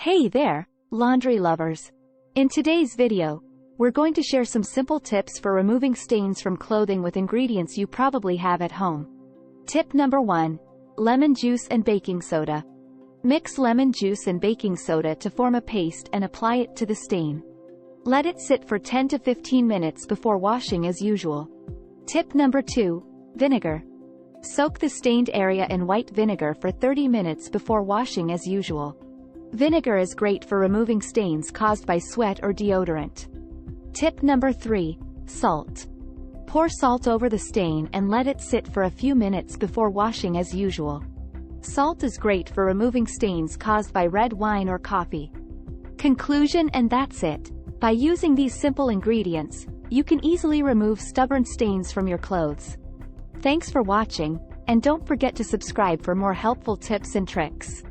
Hey there, laundry lovers. In today's video, we're going to share some simple tips for removing stains from clothing with ingredients you probably have at home. Tip number 1. Lemon juice and baking soda. Mix lemon juice and baking soda to form a paste and apply it to the stain. Let it sit for 10 to 15 minutes before washing as usual. Tip number 2. Vinegar. Soak the stained area in white vinegar for 30 minutes before washing as usual. Vinegar is great for removing stains caused by sweat or deodorant. Tip number 3. Salt. Pour salt over the stain and let it sit for a few minutes before washing as usual. Salt is great for removing stains caused by red wine or coffee. Conclusion: and that's it. By using these simple ingredients, you can easily remove stubborn stains from your clothes. Thanks for watching, and don't forget to subscribe for more helpful tips and tricks.